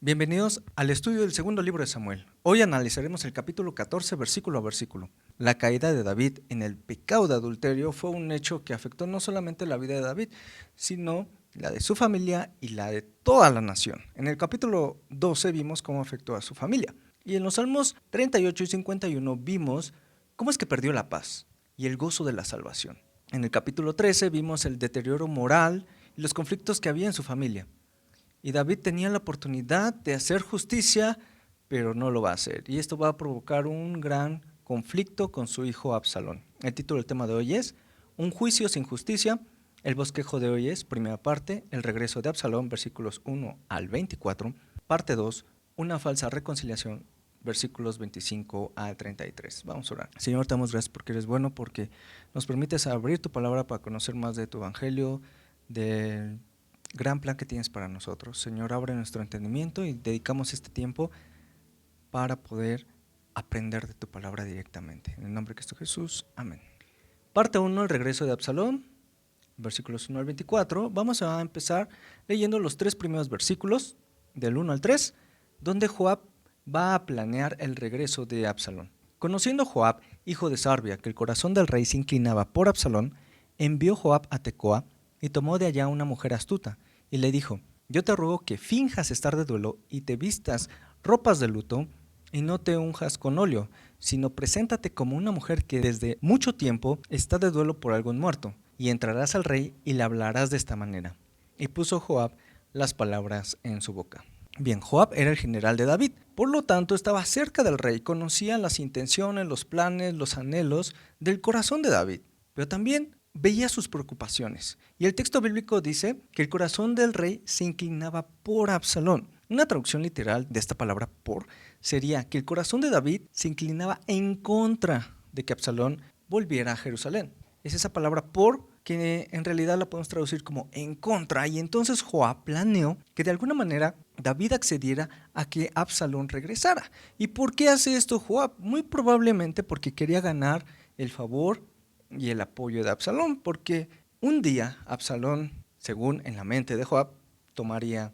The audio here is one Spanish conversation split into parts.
Bienvenidos al estudio del segundo libro de Samuel. Hoy analizaremos el capítulo 14, versículo a versículo. La caída de David en el pecado de adulterio fue un hecho que afectó no solamente la vida de David, sino la de su familia y la de toda la nación. En el capítulo 12 vimos cómo afectó a su familia. Y en los Salmos 38 y 51 vimos cómo es que perdió la paz y el gozo de la salvación. En el capítulo 13 vimos el deterioro moral y los conflictos que había en su familia. Y David tenía la oportunidad de hacer justicia, pero no lo va a hacer. Y esto va a provocar un gran conflicto con su hijo Absalón. El título del tema de hoy es Un juicio sin justicia. El bosquejo de hoy es, primera parte, el regreso de Absalón, versículos 1 al 24. Parte 2, una falsa reconciliación, versículos 25 al 33. Vamos a orar. Señor, te damos gracias porque eres bueno, porque nos permites abrir tu palabra para conocer más de tu evangelio, del gran plan que tienes para nosotros. Señor, abre nuestro entendimiento y dedicamos este tiempo para poder aprender de tu palabra directamente. En el nombre de Cristo Jesús, amén. Parte 1, el regreso de Absalón, versículos 1 al 24. Vamos a empezar leyendo los tres primeros versículos, del 1 al 3, donde Joab va a planear el regreso de Absalón. Conociendo Joab, hijo de Sarbia, que el corazón del rey se inclinaba por Absalón, envió Joab a Tecoa y tomó de allá una mujer astuta, y le dijo: yo te ruego que finjas estar de duelo y te vistas ropas de luto y no te unjas con óleo, sino preséntate como una mujer que desde mucho tiempo está de duelo por algún muerto, y entrarás al rey y le hablarás de esta manera. Y puso Joab las palabras en su boca. Bien, Joab era el general de David, por lo tanto estaba cerca del rey, conocía las intenciones, los planes, los anhelos del corazón de David, pero también veía sus preocupaciones. Y el texto bíblico dice que el corazón del rey se inclinaba por Absalón. Una traducción literal de esta palabra por sería que el corazón de David se inclinaba en contra de que Absalón volviera a Jerusalén. Es esa palabra por que en realidad la podemos traducir como en contra. Y entonces Joab planeó que de alguna manera David accediera a que Absalón regresara. ¿Y por qué hace esto Joab? Muy probablemente porque quería ganar el favor y el apoyo de Absalón, porque un día Absalón, según en la mente de Joab, tomaría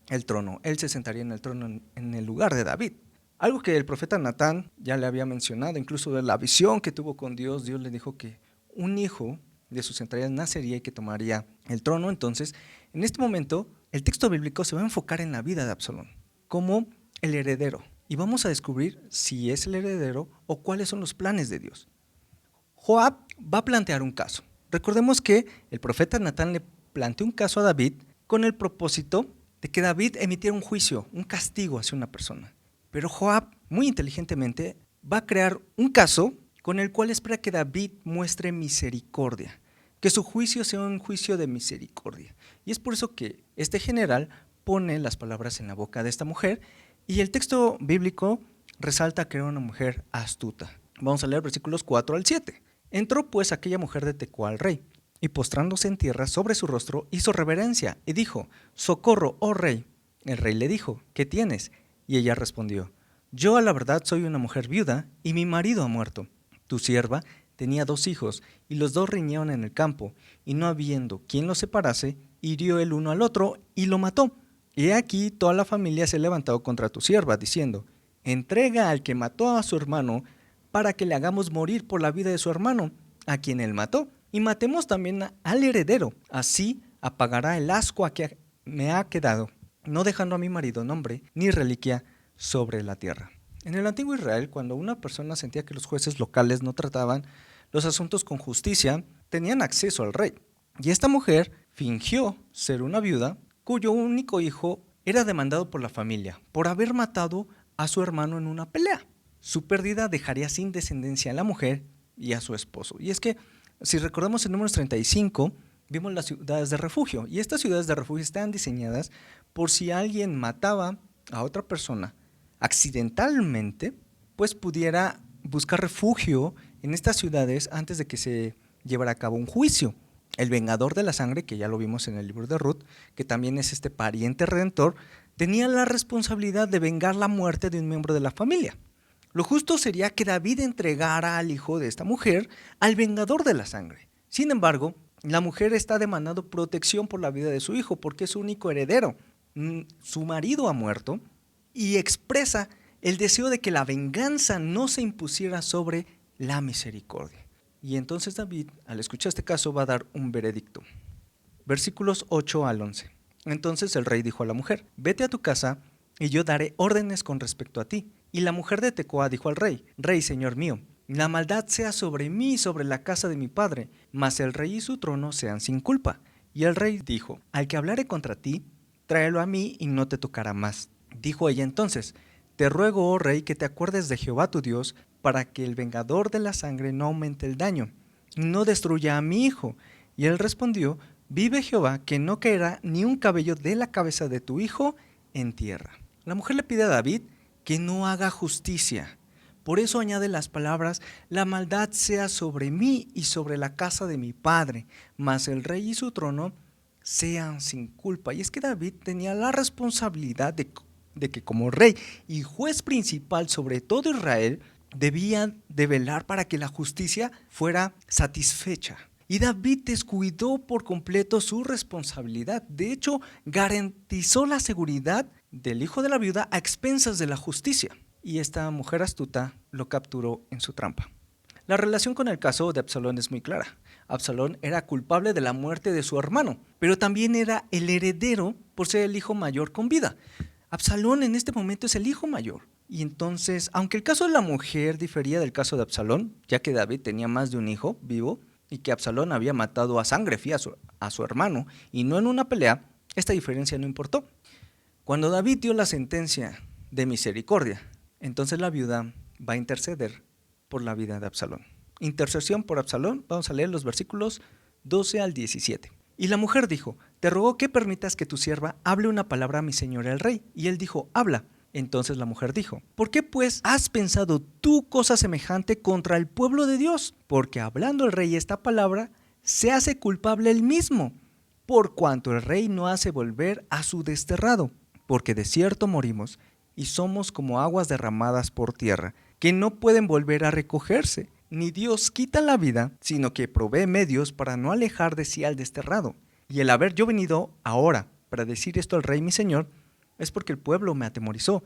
el trono. Él se sentaría en el trono en el lugar de David. Algo que el profeta Natán ya le había mencionado, incluso de la visión que tuvo con Dios. Dios le dijo que un hijo de sus entrañas nacería y que tomaría el trono. Entonces, en este momento, el texto bíblico se va a enfocar en la vida de Absalón como el heredero. Y vamos a descubrir si es el heredero o cuáles son los planes de Dios. Joab va a plantear un caso. Recordemos que el profeta Natán le planteó un caso a David con el propósito de que David emitiera un juicio, un castigo hacia una persona. Pero Joab, muy inteligentemente, va a crear un caso con el cual espera que David muestre misericordia, que su juicio sea un juicio de misericordia. Y es por eso que este general pone las palabras en la boca de esta mujer, y el texto bíblico resalta que era una mujer astuta. Vamos a leer versículos 4 al 7. Entró pues aquella mujer de Tecoa al rey, y postrándose en tierra sobre su rostro, hizo reverencia, y dijo: socorro, oh rey. El rey le dijo: ¿qué tienes? Y ella respondió: yo a la verdad soy una mujer viuda, y mi marido ha muerto. Tu sierva tenía 2 hijos, y los 2 riñeron en el campo, y no habiendo quien los separase, hirió el uno al otro, y lo mató. Y he aquí toda la familia se ha levantado contra tu sierva, diciendo: entrega al que mató a su hermano, para que le hagamos morir por la vida de su hermano, a quien él mató, y matemos también al heredero. Así apagará el asco a que me ha quedado, no dejando a mi marido nombre ni reliquia sobre la tierra. En el antiguo Israel, cuando una persona sentía que los jueces locales no trataban los asuntos con justicia, tenían acceso al rey. Y esta mujer fingió ser una viuda cuyo único hijo era demandado por la familia por haber matado a su hermano en una pelea. Su pérdida dejaría sin descendencia a la mujer y a su esposo. Y es que, si recordamos en Números 35, vimos las ciudades de refugio. Y estas ciudades de refugio están diseñadas por si alguien mataba a otra persona accidentalmente, pues pudiera buscar refugio en estas ciudades antes de que se llevara a cabo un juicio. El vengador de la sangre, que ya lo vimos en el libro de Ruth, que también es este pariente redentor, tenía la responsabilidad de vengar la muerte de un miembro de la familia. Lo justo sería que David entregara al hijo de esta mujer al vengador de la sangre. Sin embargo, la mujer está demandando protección por la vida de su hijo porque es su único heredero. Su marido ha muerto y expresa el deseo de que la venganza no se impusiera sobre la misericordia. Y entonces David, al escuchar este caso, va a dar un veredicto. Versículos 8 al 11. Entonces el rey dijo a la mujer: vete a tu casa y yo daré órdenes con respecto a ti. Y la mujer de Tecoa dijo al rey: Rey, señor mío, la maldad sea sobre mí y sobre la casa de mi padre, mas el rey y su trono sean sin culpa. Y el rey dijo: al que hablare contra ti, tráelo a mí y no te tocará más. Dijo ella entonces: te ruego, oh rey, que te acuerdes de Jehová tu Dios, para que el vengador de la sangre no aumente el daño, y no destruya a mi hijo. Y él respondió: vive Jehová, que no caerá ni un cabello de la cabeza de tu hijo en tierra. La mujer le pide a David que no haga justicia. Por eso añade las palabras: la maldad sea sobre mí y sobre la casa de mi padre, mas el rey y su trono sean sin culpa. Y es que David tenía la responsabilidad de que como rey y juez principal sobre todo Israel, debía de velar para que la justicia fuera satisfecha. Y David descuidó por completo su responsabilidad. De hecho, garantizó la seguridad del hijo de la viuda a expensas de la justicia. Y esta mujer astuta lo capturó en su trampa. La relación con el caso de Absalón es muy clara. Absalón era culpable de la muerte de su hermano, pero también era el heredero por ser el hijo mayor con vida. Absalón en este momento es el hijo mayor. Y entonces, aunque el caso de la mujer difería del caso de Absalón, ya que David tenía más de un hijo vivo y que Absalón había matado a sangre fría a su hermano y no en una pelea, esta diferencia no importó. Cuando David dio la sentencia de misericordia, entonces la viuda va a interceder por la vida de Absalón. Intercesión por Absalón, vamos a leer los versículos 12 al 17. Y la mujer dijo: te ruego que permitas que tu sierva hable una palabra a mi señor el rey. Y él dijo: habla. Entonces la mujer dijo: ¿por qué pues has pensado tú cosa semejante contra el pueblo de Dios? Porque hablando el rey esta palabra, se hace culpable él mismo, por cuanto el rey no hace volver a su desterrado. Porque de cierto morimos, y somos como aguas derramadas por tierra, que no pueden volver a recogerse. Ni Dios quita la vida, sino que provee medios para no alejar de sí al desterrado. Y el haber yo venido ahora para decir esto al rey mi señor, es porque el pueblo me atemorizó.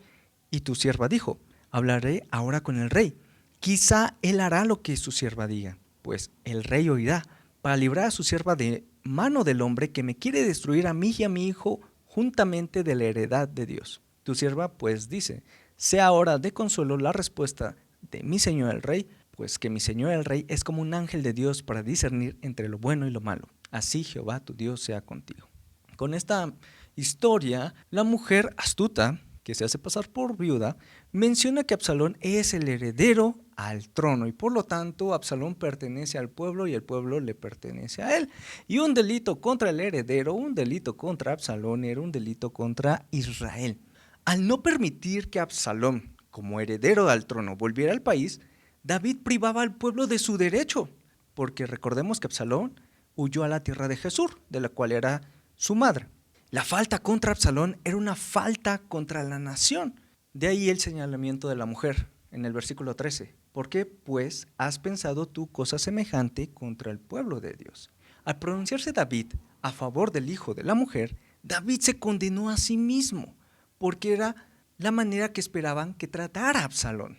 Y tu sierva dijo: hablaré ahora con el rey. Quizá él hará lo que su sierva diga, pues el rey oirá, para librar a su sierva de mano del hombre que me quiere destruir a mí y a mi hijo juntamente de la heredad de Dios. Tu sierva pues dice: sea ahora de consuelo la respuesta de mi señor el rey, pues que mi señor el rey es como un ángel de Dios para discernir entre lo bueno y lo malo. Así Jehová tu Dios sea contigo. Con esta historia, la mujer astuta, que se hace pasar por viuda, menciona que Absalón es el heredero al trono y por lo tanto Absalón pertenece al pueblo y el pueblo le pertenece a él. Y un delito contra el heredero, un delito contra Absalón, era un delito contra Israel. Al no permitir que Absalón, como heredero al trono, volviera al país, David privaba al pueblo de su derecho, porque recordemos que Absalón huyó a la tierra de Jesús, de la cual era su madre. La falta contra Absalón era una falta contra la nación. De ahí el señalamiento de la mujer en el versículo 13. ¿Por qué, pues, has pensado tú cosa semejante contra el pueblo de Dios? Al pronunciarse David a favor del hijo de la mujer, David se condenó a sí mismo, porque era la manera que esperaban que tratara a Absalón.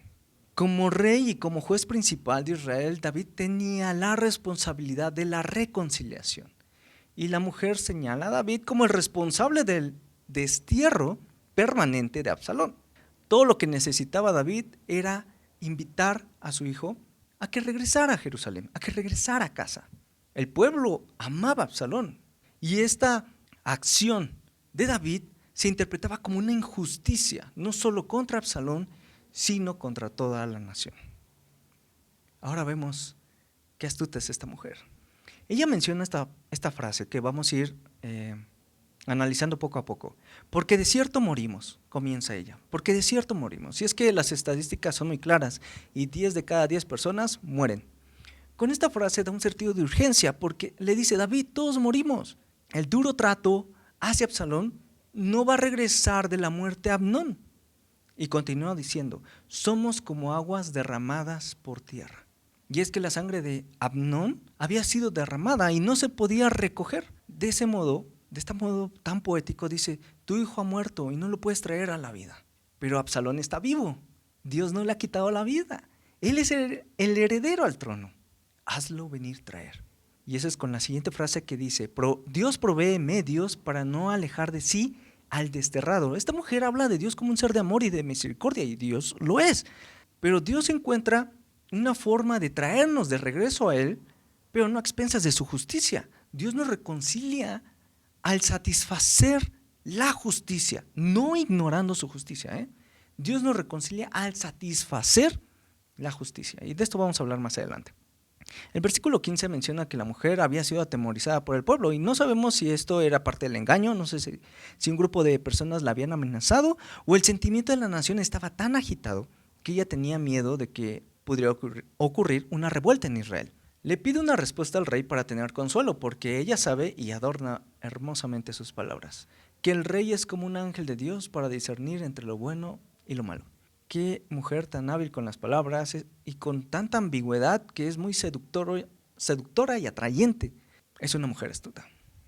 Como rey y como juez principal de Israel, David tenía la responsabilidad de la reconciliación. Y la mujer señala a David como el responsable del destierro permanente de Absalón. Todo lo que necesitaba David era invitar a su hijo a que regresara a Jerusalén, a que regresara a casa. El pueblo amaba a Absalón y esta acción de David se interpretaba como una injusticia, no solo contra Absalón, sino contra toda la nación. Ahora vemos qué astuta es esta mujer. Ella menciona esta frase que vamos a ir analizando poco a poco. Porque de cierto morimos, comienza ella. Porque de cierto morimos. Y es que las estadísticas son muy claras y 10 de cada 10 personas mueren. Con esta frase da un sentido de urgencia porque le dice: David, todos morimos. El duro trato hacia Absalón no va a regresar de la muerte a Amnón. Y continúa diciendo: somos como aguas derramadas por tierra. Y es que la sangre de Amnón había sido derramada y no se podía recoger. De este modo tan poético, dice: tu hijo ha muerto y no lo puedes traer a la vida. pero Absalón está vivo. Dios no le ha quitado la vida. Él es el heredero al trono. Hazlo venir traer. Y eso es con la siguiente frase que dice: Dios provee medios para no alejar de sí al desterrado. Esta mujer habla de Dios como un ser de amor y de misericordia, y Dios lo es. Pero Dios encuentra una forma de traernos de regreso a Él, pero no a expensas de su justicia. Dios nos reconcilia al satisfacer la justicia, no ignorando su justicia. Dios nos reconcilia al satisfacer la justicia. Y de esto vamos a hablar más adelante. El versículo 15 menciona que la mujer había sido atemorizada por el pueblo, y no sabemos si esto era parte del engaño, no sé si un grupo de personas la habían amenazado, o el sentimiento de la nación estaba tan agitado que ella tenía miedo de que pudiera ocurrir una revuelta en Israel. Le pide una respuesta al rey para tener consuelo, porque ella sabe y adorna hermosamente sus palabras, que el rey es como un ángel de Dios para discernir entre lo bueno y lo malo. Qué mujer tan hábil con las palabras y con tanta ambigüedad que es muy seductora y atrayente. Es una mujer astuta.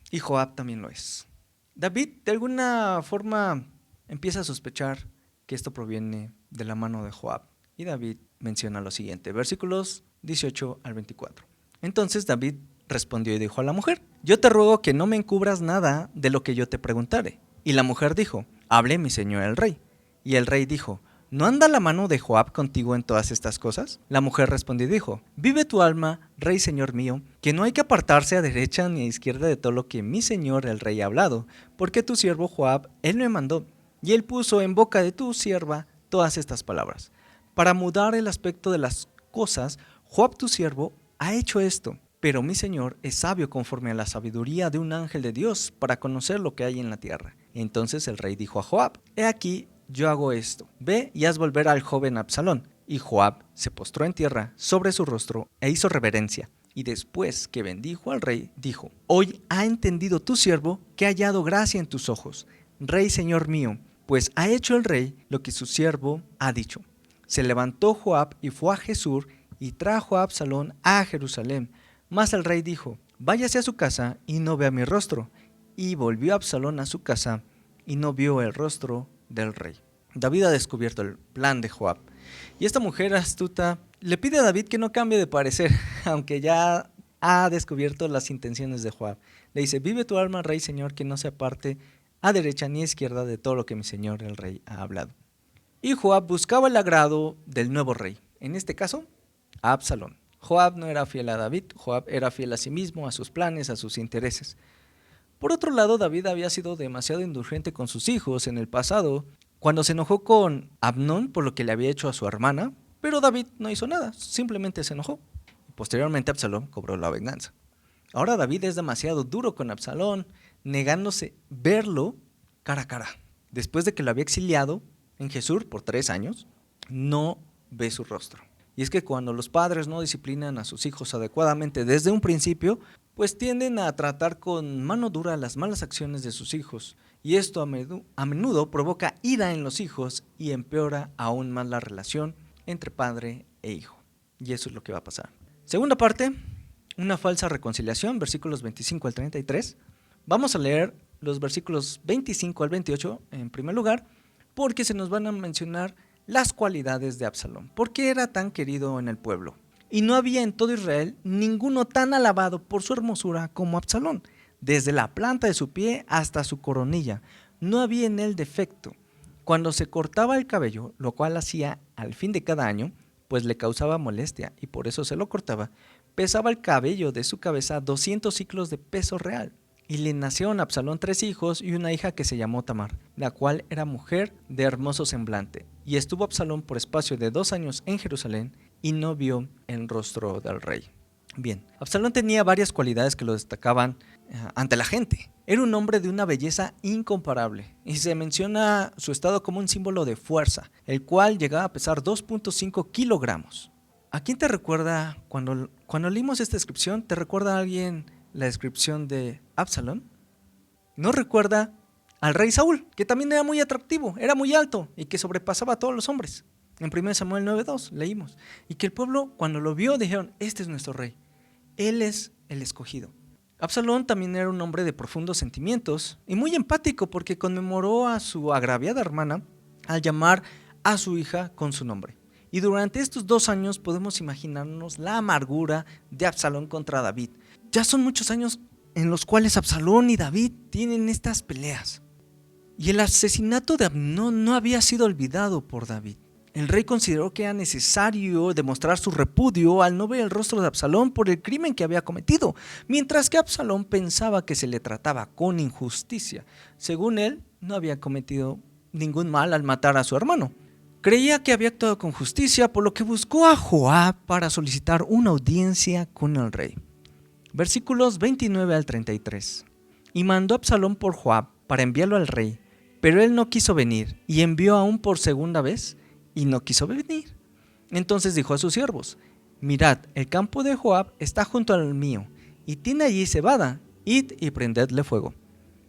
Y Joab también lo es. David de alguna forma empieza a sospechar que esto proviene de la mano de Joab. Y David menciona lo siguiente, versículos 18 al 24. Entonces David respondió y dijo a la mujer: yo te ruego que no me encubras nada de lo que yo te preguntare. Y la mujer dijo: hable mi señor el rey. Y el rey dijo: ¿no anda la mano de Joab contigo en todas estas cosas? La mujer respondió y dijo: vive tu alma, rey señor mío, que no hay que apartarse a derecha ni a izquierda de todo lo que mi señor el rey ha hablado, porque tu siervo Joab, él me mandó, y él puso en boca de tu sierva todas estas palabras. Para mudar el aspecto de las cosas, Joab tu siervo ha hecho esto, pero mi señor es sabio conforme a la sabiduría de un ángel de Dios para conocer lo que hay en la tierra. Entonces el rey dijo a Joab: he aquí, yo hago esto, ve y haz volver al joven Absalón. Y Joab se postró en tierra sobre su rostro e hizo reverencia. Y después que bendijo al rey, dijo: hoy ha entendido tu siervo que ha hallado gracia en tus ojos, rey señor mío, pues ha hecho el rey lo que su siervo ha dicho. Se levantó Joab y fue a Jesús y trajo a Absalón a Jerusalén. Mas el rey dijo: váyase a su casa y no vea mi rostro. Y volvió Absalón a su casa y no vio el rostro del rey. David ha descubierto el plan de Joab, y esta mujer astuta le pide a David que no cambie de parecer, aunque ya ha descubierto las intenciones de Joab. Le dice: vive tu alma, rey señor, que no se aparte a derecha ni a izquierda de todo lo que mi señor el rey ha hablado. Y Joab buscaba el agrado del nuevo rey, en este caso a Absalón. Joab no era fiel a David, Joab era fiel a sí mismo, a sus planes, a sus intereses. Por otro lado, David había sido demasiado indulgente con sus hijos en el pasado, cuando se enojó con Amnón por lo que le había hecho a su hermana, pero David no hizo nada, simplemente se enojó. Posteriormente Absalón cobró la venganza. Ahora David es demasiado duro con Absalón, negándose verlo cara a cara. Después de que lo había exiliado en Jesús por 3 años, no ve su rostro. Y es que cuando los padres no disciplinan a sus hijos adecuadamente desde un principio, pues tienden a tratar con mano dura las malas acciones de sus hijos, y esto a menudo provoca ira en los hijos y empeora aún más la relación entre padre e hijo. Y eso es lo que va a pasar. Segunda parte, una falsa reconciliación, versículos 25 al 33. Vamos a leer los versículos 25 al 28 en primer lugar, porque se nos van a mencionar las cualidades de Absalón. ¿Por qué era tan querido en el pueblo? Y no había en todo Israel ninguno tan alabado por su hermosura como Absalón. Desde la planta de su pie hasta su coronilla, no había en él defecto. Cuando se cortaba el cabello, lo cual hacía al fin de cada año, pues le causaba molestia y por eso se lo cortaba, pesaba el cabello de su cabeza 200 siclos de peso real. Y le nacieron a Absalón 3 hijos y una hija que se llamó Tamar, la cual era mujer de hermoso semblante. Y estuvo Absalón por espacio de 2 años en Jerusalén y no vio el rostro del rey. Bien, Absalón tenía varias cualidades que lo destacaban ante la gente. Era un hombre de una belleza incomparable y se menciona su estado como un símbolo de fuerza, el cual llegaba a pesar 2.5 kilogramos. ¿A quién te recuerda cuando leímos esta descripción? ¿Te recuerda a alguien la descripción de Absalón? ¿No recuerda al rey Saúl, que también era muy atractivo, era muy alto y que sobrepasaba a todos los hombres? En 1 Samuel 9:2 leímos. Y que el pueblo, cuando lo vio, dijeron: este es nuestro rey, él es el escogido. Absalón también era un hombre de profundos sentimientos y muy empático, porque conmemoró a su agraviada hermana al llamar a su hija con su nombre. Y durante estos 2 años podemos imaginarnos la amargura de Absalón contra David. Ya son muchos años en los cuales Absalón y David tienen estas peleas. Y el asesinato de Amnón no había sido olvidado por David. El rey consideró que era necesario demostrar su repudio al no ver el rostro de Absalón por el crimen que había cometido, mientras que Absalón pensaba que se le trataba con injusticia. Según él, no había cometido ningún mal al matar a su hermano. Creía que había actuado con justicia, por lo que buscó a Joab para solicitar una audiencia con el rey. Versículos 29 al 33. Y mandó Absalón por Joab para enviarlo al rey, pero él no quiso venir, y envió aún por segunda vez, y no quiso venir. Entonces dijo a sus siervos: mirad, el campo de Joab está junto al mío, y tiene allí cebada, id y prendedle fuego.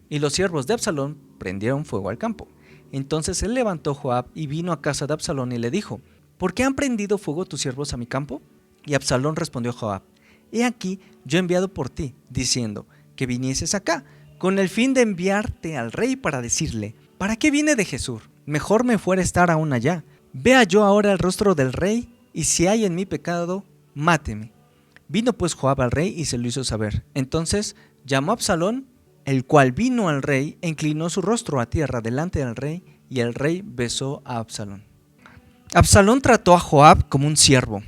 Y los siervos de Absalón prendieron fuego al campo. Entonces él levantó Joab y vino a casa de Absalón y le dijo: ¿por qué han prendido fuego tus siervos a mi campo? Y Absalón respondió a Joab: he aquí, yo he enviado por ti, diciendo que vinieses acá, con el fin de enviarte al rey para decirle: ¿para qué vine de Jesús? Mejor me fuera estar aún allá. Vea yo ahora el rostro del rey, y si hay en mí pecado, máteme. Vino pues Joab al rey y se lo hizo saber. Entonces llamó a Absalón, el cual vino al rey e inclinó su rostro a tierra delante del rey, y el rey besó a Absalón. Absalón trató a Joab como un siervo.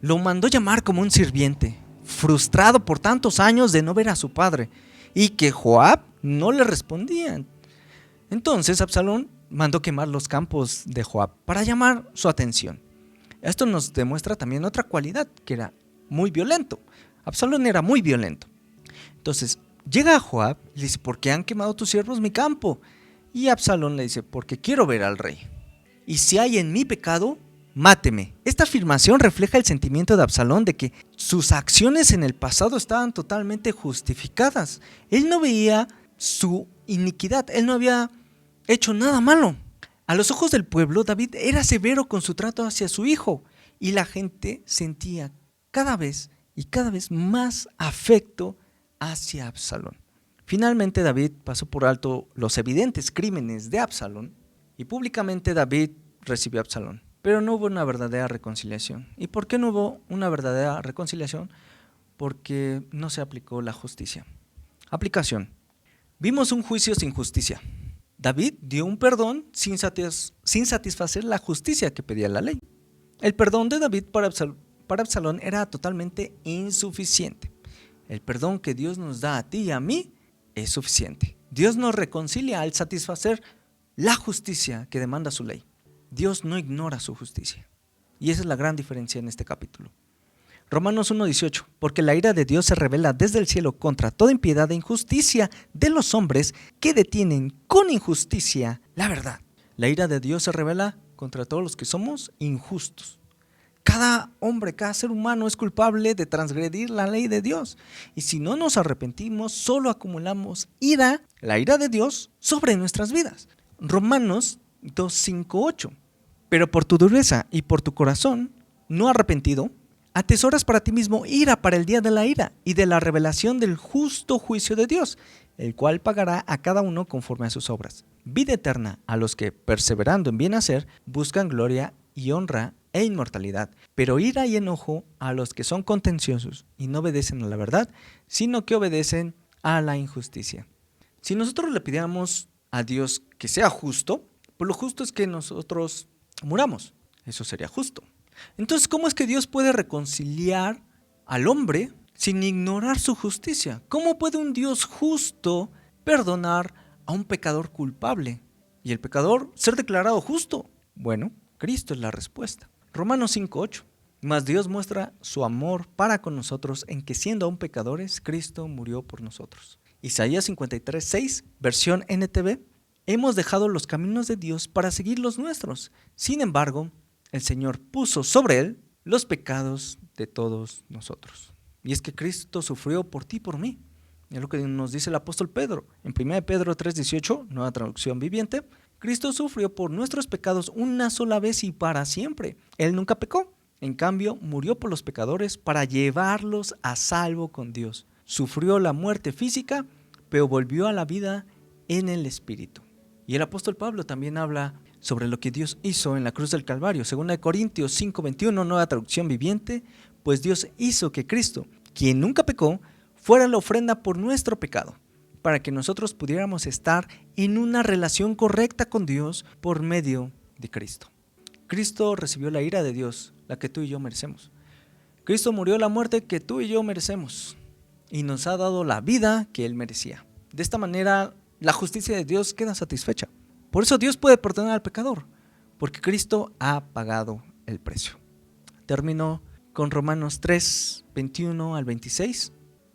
Lo mandó llamar como un sirviente, frustrado por tantos años de no ver a su padre, y que Joab no le respondía. Entonces Absalón mandó quemar los campos de Joab para llamar su atención. Esto nos demuestra también otra cualidad, que era muy violento. Absalón era muy violento. Entonces llega a Joab y le dice: ¿por qué han quemado tus siervos mi campo? Y Absalón le dice: porque quiero ver al rey. Y si hay en mí pecado, máteme. Esta afirmación refleja el sentimiento de Absalón de que sus acciones en el pasado estaban totalmente justificadas. Él no veía su iniquidad, él no había hecho nada malo. A los ojos del pueblo, David era severo con su trato hacia su hijo, y la gente sentía cada vez más afecto hacia Absalón. Finalmente David pasó por alto los evidentes crímenes de Absalón, y públicamente David recibió a Absalón. Pero no hubo una verdadera reconciliación. ¿Y por qué no hubo una verdadera reconciliación? Porque no se aplicó la justicia. Aplicación. Vimos un juicio sin justicia. David dio un perdón sin satisfacer la justicia que pedía la ley. El perdón de David para Absalón era totalmente insuficiente. El perdón que Dios nos da a ti y a mí es suficiente. Dios nos reconcilia al satisfacer la justicia que demanda su ley. Dios no ignora su justicia. Y esa es la gran diferencia en este capítulo. Romanos 1:18, porque la ira de Dios se revela desde el cielo contra toda impiedad e injusticia de los hombres que detienen con injusticia la verdad. La ira de Dios se revela contra todos los que somos injustos. Cada hombre, cada ser humano es culpable de transgredir la ley de Dios. Y si no nos arrepentimos, solo acumulamos ira, la ira de Dios, sobre nuestras vidas. Romanos 2:5-8, pero por tu dureza y por tu corazón no arrepentido, atesoras para ti mismo ira para el día de la ira y de la revelación del justo juicio de Dios, el cual pagará a cada uno conforme a sus obras. Vida eterna a los que, perseverando en bien hacer, buscan gloria y honra e inmortalidad, pero ira y enojo a los que son contenciosos y no obedecen a la verdad, sino que obedecen a la injusticia. Si nosotros le pidiéramos a Dios que sea justo, pues lo justo es que nosotros muramos. Eso sería justo. Entonces, ¿cómo es que Dios puede reconciliar al hombre sin ignorar su justicia? ¿Cómo puede un Dios justo perdonar a un pecador culpable y el pecador ser declarado justo? Bueno, Cristo es la respuesta. Romanos 5:8. Mas Dios muestra su amor para con nosotros en que, siendo aún pecadores, Cristo murió por nosotros. Isaías 53:6, versión NTV. Hemos dejado los caminos de Dios para seguir los nuestros. Sin embargo, el Señor puso sobre él los pecados de todos nosotros. Y es que Cristo sufrió por ti y por mí. Es lo que nos dice el apóstol Pedro. En 1 Pedro 3:18, nueva traducción viviente, Cristo sufrió por nuestros pecados una sola vez y para siempre. Él nunca pecó. En cambio, murió por los pecadores para llevarlos a salvo con Dios. Sufrió la muerte física, pero volvió a la vida en el Espíritu. Y el apóstol Pablo también habla sobre lo que Dios hizo en la cruz del Calvario. 2 Corintios 5:21, nueva traducción viviente, pues Dios hizo que Cristo, quien nunca pecó, fuera la ofrenda por nuestro pecado, para que nosotros pudiéramos estar en una relación correcta con Dios por medio de Cristo. Cristo recibió la ira de Dios, la que tú y yo merecemos. Cristo murió la muerte que tú y yo merecemos y nos ha dado la vida que Él merecía. De esta manera, la justicia de Dios queda satisfecha. Por eso Dios puede perdonar al pecador, porque Cristo ha pagado el precio. Termino con Romanos 3:21 al 26,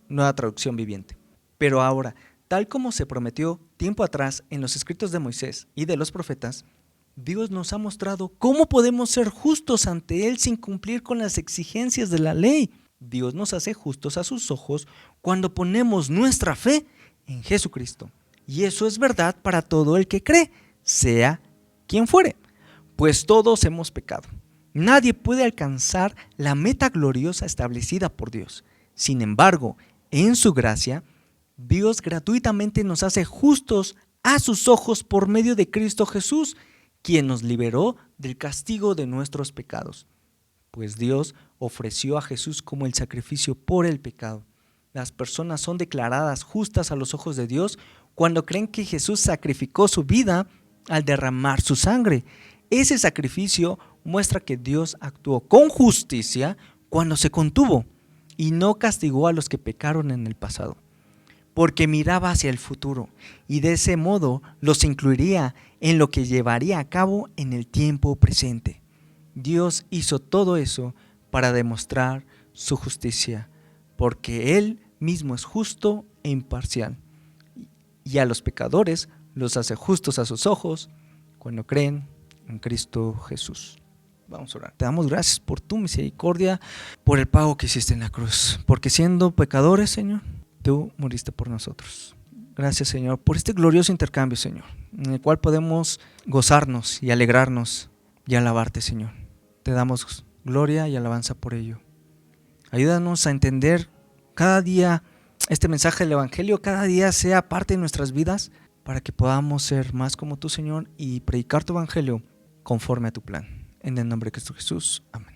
nueva traducción viviente. Pero ahora, tal como se prometió tiempo atrás en los escritos de Moisés y de los profetas, Dios nos ha mostrado cómo podemos ser justos ante Él sin cumplir con las exigencias de la ley. Dios nos hace justos a sus ojos cuando ponemos nuestra fe en Jesucristo. Y eso es verdad para todo el que cree, sea quien fuere, pues todos hemos pecado. Nadie puede alcanzar la meta gloriosa establecida por Dios. Sin embargo, en su gracia, Dios gratuitamente nos hace justos a sus ojos por medio de Cristo Jesús, quien nos liberó del castigo de nuestros pecados. Pues Dios ofreció a Jesús como el sacrificio por el pecado. Las personas son declaradas justas a los ojos de Dios cuando creen que Jesús sacrificó su vida al derramar su sangre. Ese sacrificio muestra que Dios actuó con justicia cuando se contuvo y no castigó a los que pecaron en el pasado, porque miraba hacia el futuro y de ese modo los incluiría en lo que llevaría a cabo en el tiempo presente. Dios hizo todo eso para demostrar su justicia, porque Él mismo es justo e imparcial, y a los pecadores los hace justos a sus ojos cuando creen en Cristo Jesús. Vamos a orar. Te damos gracias por tu misericordia, por el pago que hiciste en la cruz, porque siendo pecadores, Señor, tú moriste por nosotros. Gracias, Señor, por este glorioso intercambio, Señor, en el cual podemos gozarnos y alegrarnos y alabarte, Señor. Te damos gloria y alabanza por ello. Ayúdanos a entender cada día este mensaje del Evangelio, cada día sea parte de nuestras vidas, para que podamos ser más como tú, Señor, y predicar tu Evangelio conforme a tu plan. En el nombre de Cristo Jesús. Amén.